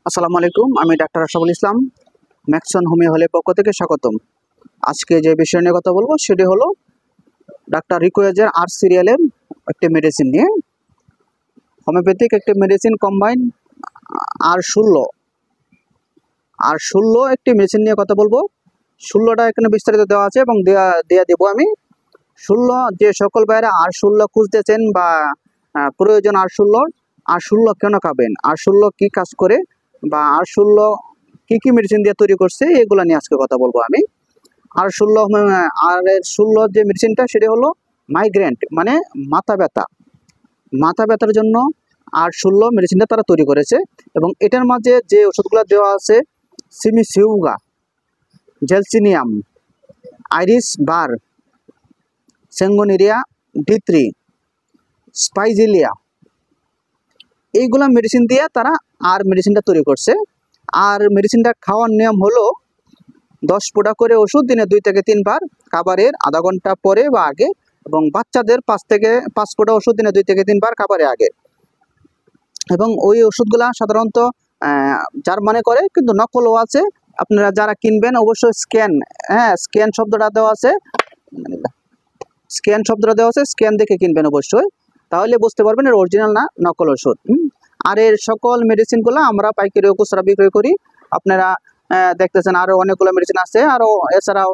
আসসালামু আলাইকুম, আমি doctor Ashraful Islam. Maxon homeo হলের পক্ষ থেকে স্বাগতম। আজকে যে বিষয় নিয়ে কথা বলবো সেটি হলো ডাক্তার রিকোয়েজের আর সিরিয়ালের একটি মেডিসিন নিয়ে। হোমিওপ্যাথিক একটি মেডিসিন কম্বাইন আর ষোলো একটি মেডিসিন নিয়ে কথা বলবো। 16টা এখানে বিস্তারিত দেওয়া আছে এবং দেয়া দেবো আমি। 16 যে সকল ভাইয়েরা আর 16 খুঁজতেছেন বা প্রয়োজন আর 16 কেন খাবেন, আর 16 কি কাজ করে বা আর 16 কি মেডিসিন দিয়ে তৈরি করছে এগুলো নিয়ে আজকে কথা বলবো আমি। আর 16 যে মেডিসিনটা সেটা হলো মাইগ্রেন্ট, মানে মাথা ব্যথার জন্য আর 16 মেডিসিনটা তারা তৈরি করেছে। এবং এটার মাঝে যে ওষুধগুলো দেওয়া আছে সিমিসিউগা, জেলসিনিয়াম, আইরিস বার, সেঙ্গোনিরিয়া D3, স্পাইজিলিয়া, এইগুলা মেডিসিন দিয়ে তারা আর মেডিসিনটা তৈরি করছে। আর মেডিসিনটা খাওয়ার নিয়ম হলো 10 ফোঁটা করে ওষুধ দিনে 2 থেকে 3 বার, খাবারের আধা ঘন্টা পরে বা আগে, এবং বাচ্চাদের 5 ফোঁটা ওষুধ দিনে 2 থেকে 3 বার খাবারের আগে। এবং ওই ওষুধগুলা সাধারণত জার্মানে করে, কিন্তু নকলও আছে। আপনারা যারা কিনবেন অবশ্যই স্ক্যান শব্দটা দেওয়া আছে, স্ক্যান দেখে কিনবেন অবশ্যই, তাহলে বুঝতে পারবেন এর অরিজিনাল না নকল ওষুধ। আর এর সকল মেডিসিনগুলো আমরা পাইকারি ও খুচরা বিক্রয় করি। আপনারা দেখতেছেন আরও অনেকগুলো মেডিসিন আছে, আরও এছাড়াও